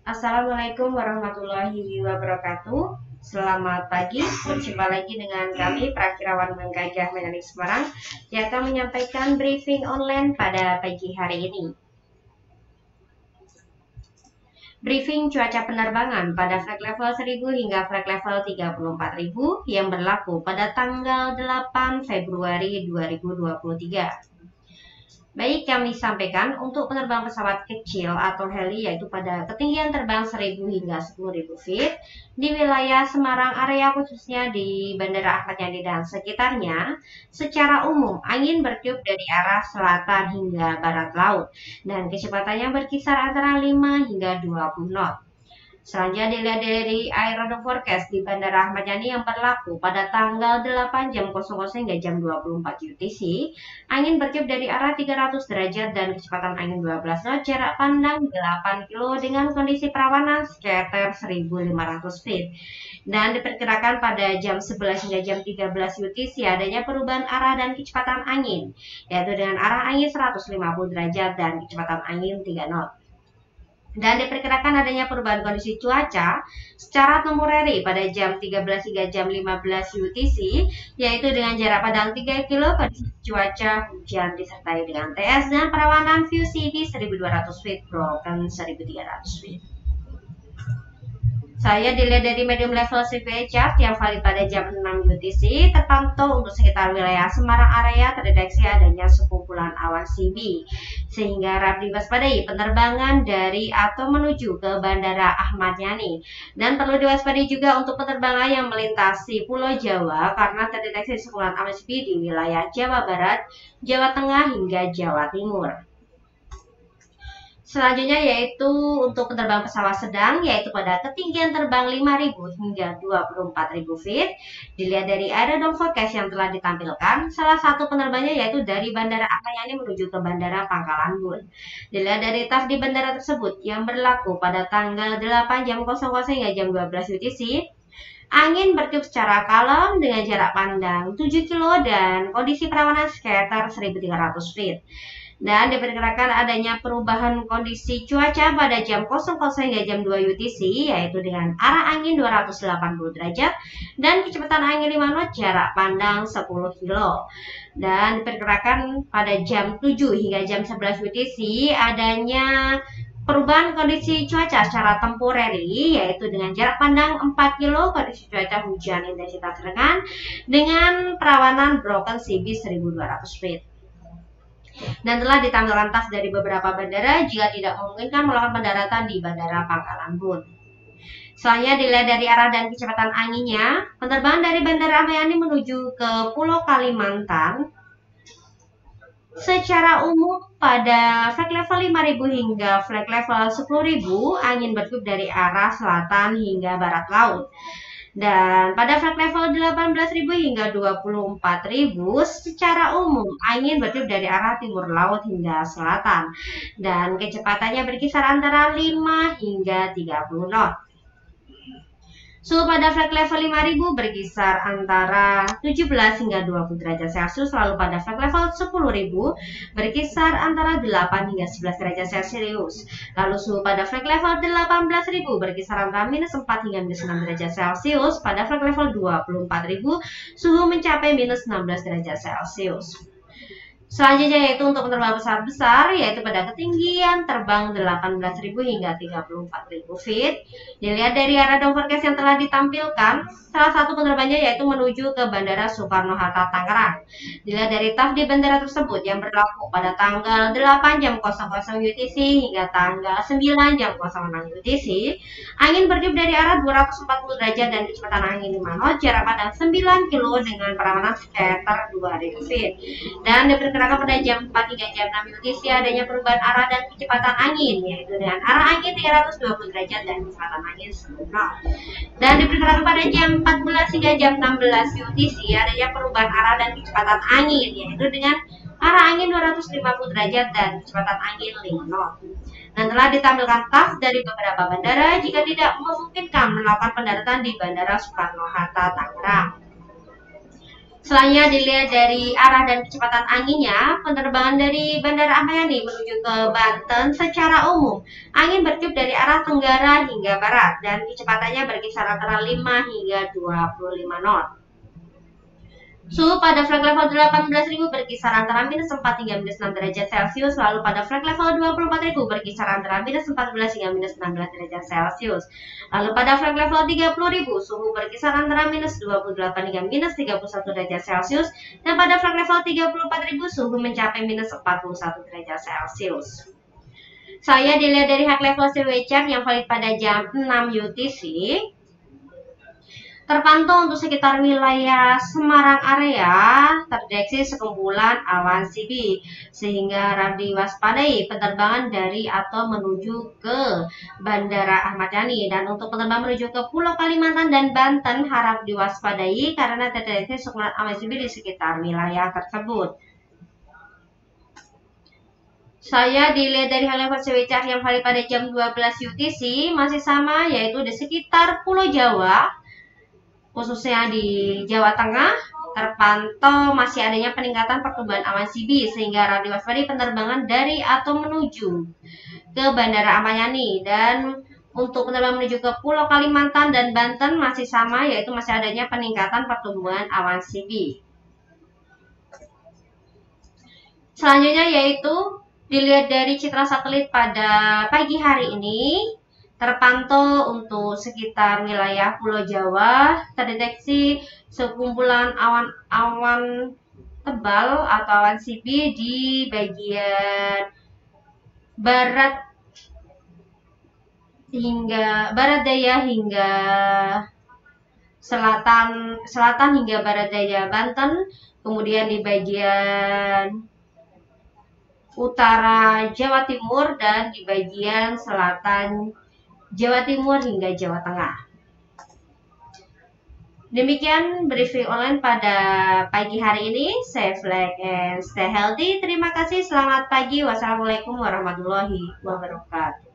Assalamualaikum warahmatullahi wabarakatuh. Selamat pagi, berjumpa lagi dengan kami Prakirawan Gajah Mekanik Semarang yang akan menyampaikan briefing online pada pagi hari ini. Briefing cuaca penerbangan pada flight level 1000 hingga flight level 34.000 yang berlaku pada tanggal 8 Februari 2023. Baik, kami sampaikan untuk penerbang pesawat kecil atau heli yaitu pada ketinggian terbang 1000 hingga 10.000 feet di wilayah Semarang area khususnya di Bandara Ahmad Yani dan sekitarnya. Secara umum angin bertiup dari arah selatan hingga barat laut dan kecepatannya berkisar antara 5 hingga 20 knot. Selanjutnya dilihat dari aerodom forecast di Bandara Ahmad Yani yang berlaku pada tanggal 8 jam 00 hingga jam 24 UTC. Angin bertiup dari arah 300 derajat dan kecepatan angin 12 knot, jarak pandang 8 kilo dengan kondisi perawanan sekitar 1500 feet. Dan diperkirakan pada jam 11 hingga jam 13 UTC adanya perubahan arah dan kecepatan angin, yaitu dengan arah angin 150 derajat dan kecepatan angin 3 knot. Dan diperkirakan adanya perubahan kondisi cuaca secara temporary pada jam 13 hingga jam 15 UTC, yaitu dengan jarak pandang 3 kilo, kondisi cuaca hujan disertai dengan TS dan perawanan view CV 1200 feet, broken 1300 feet. Saya dilihat dari medium level CVA chart yang valid pada jam 6 UTC, terpantau untuk sekitar wilayah Semarang area terdeteksi adanya sekumpulan awan CB, sehingga harap diwaspadai penerbangan dari atau menuju ke Bandara Ahmad Yani. Dan perlu diwaspadai juga untuk penerbangan yang melintasi Pulau Jawa karena terdeteksi sekumpulan awan CB di wilayah Jawa Barat, Jawa Tengah hingga Jawa Timur. Selanjutnya yaitu untuk penerbangan pesawat sedang, yaitu pada ketinggian terbang 5.000 hingga 24.000 feet. Dilihat dari aerodom forecast yang telah ditampilkan, salah satu penerbangannya yaitu dari Bandara Ahmad Yani menuju ke Bandara Pangkalan Bun. Dilihat dari TAF di bandara tersebut yang berlaku pada tanggal 8 jam 00 hingga jam 12 UTC. Angin bertiup secara kalem dengan jarak pandang 7 kilo dan kondisi perawanan sekitar 1300 feet. Dan diperkirakan adanya perubahan kondisi cuaca pada jam 00 hingga jam 2 UTC, yaitu dengan arah angin 280 derajat dan kecepatan angin 5 knot, jarak pandang 10 kilo. Dan diperkirakan pada jam 7 hingga jam 11 UTC adanya perubahan kondisi cuaca secara temporary, yaitu dengan jarak pandang 4 kilo, kondisi cuaca hujan intensitas ringan dengan perawanan broken CB 1200 feet. Dan telah ditampilkan TAF dari beberapa bandara jika tidak memungkinkan melakukan pendaratan di Bandara Pangkalan Bun. Selanjutnya dilihat dari arah dan kecepatan anginnya, penerbangan dari Bandara Ahmad Yani menuju ke Pulau Kalimantan secara umum pada flight level 5.000 hingga flight level 10.000 angin bertiup dari arah selatan hingga barat laut. Dan pada flight level 18.000 hingga 24.000 secara umum angin bertiup dari arah timur laut hingga selatan dan kecepatannya berkisar antara 5 hingga 30 knot. Suhu pada flight level 5.000 berkisar antara 17 hingga 20 derajat Celcius, lalu pada flight level 10.000 berkisar antara 8 hingga 11 derajat Celcius. Lalu suhu pada flight level 18.000 berkisar antara minus 4 hingga minus 6 derajat Celcius. Pada flight level 24.000 suhu mencapai minus 16 derajat Celcius. Selanjutnya yaitu untuk penerbangan pesawat besar, yaitu pada ketinggian terbang 18.000 hingga 34.000 feet. Dilihat dari aerodom forecast yang telah ditampilkan, salah satu penerbangannya yaitu menuju ke Bandara Soekarno-Hatta Tangerang. Dilihat dari TAF di bandara tersebut yang berlaku pada tanggal 8 jam 00 UTC hingga tanggal 9 jam 06 UTC. Angin bertiup dari arah 240 derajat dan kecepatan angin 5 knot, jarak pandang 9 kilo dengan perawanan sekitar 2.000 feet. Dan diperkirakan pada jam 4 hingga jam 6 UTC adanya perubahan arah dan kecepatan angin, yaitu dengan arah angin 320 derajat dan kecepatan angin 10 knot. Dan diperkirakan pada jam 14 hingga jam 16 UTC adanya perubahan arah dan kecepatan angin, yaitu dengan arah angin 250 derajat dan kecepatan angin 5 knot. Dan telah ditampilkan TAF dari beberapa bandara jika tidak memungkinkan melakukan pendaratan di Bandara Soekarno-Hatta Tangerang. Selanjutnya dilihat dari arah dan kecepatan anginnya, penerbangan dari Bandara Ahmad Yani menuju ke Banten secara umum, angin bertiup dari arah tenggara hingga barat dan kecepatannya berkisar antara 5 hingga 25 knot. Suhu pada flag level 18.000 berkisar antara -4 hingga -6 derajat Celcius, lalu pada flag level 24.000 berkisar antara -14 hingga -16 derajat Celcius. Lalu pada flag level 30.000 suhu berkisar antara -28 hingga -31 derajat Celcius, dan pada flag level 34.000 suhu mencapai -41 derajat Celcius. Saya dilihat dari high level survey chart yang valid pada jam 6 UTC. Terpantau untuk sekitar wilayah Semarang area terdeteksi sekumpulan awan CB, sehingga harap diwaspadai penerbangan dari atau menuju ke Bandara Ahmad Yani. Dan untuk penerbangan menuju ke Pulau Kalimantan dan Banten harap diwaspadai karena terdeteksi sekumpulan awan CB di sekitar wilayah tersebut. Saya dilihat dari high level survey chart yang valid pada jam 12 UTC masih sama, yaitu di sekitar Pulau Jawa, khususnya di Jawa Tengah, terpantau masih adanya peningkatan pertumbuhan awan CB, sehingga harap diwaspadai penerbangan dari atau menuju ke Bandara Ahmad Yani. Dan untuk penerbangan menuju ke Pulau Kalimantan dan Banten masih sama, yaitu masih adanya peningkatan pertumbuhan awan CB. Selanjutnya yaitu dilihat dari citra satelit pada pagi hari ini. Terpantau untuk sekitar wilayah Pulau Jawa terdeteksi sekumpulan awan-awan tebal atau awan CB di bagian barat daya hingga selatan hingga barat daya Banten, kemudian di bagian utara Jawa Timur dan di bagian selatan Jawa Timur hingga Jawa Tengah. Demikian briefing online pada pagi hari ini. Stay flag and stay healthy. Terima kasih. Selamat pagi. Wassalamualaikum warahmatullahi wabarakatuh.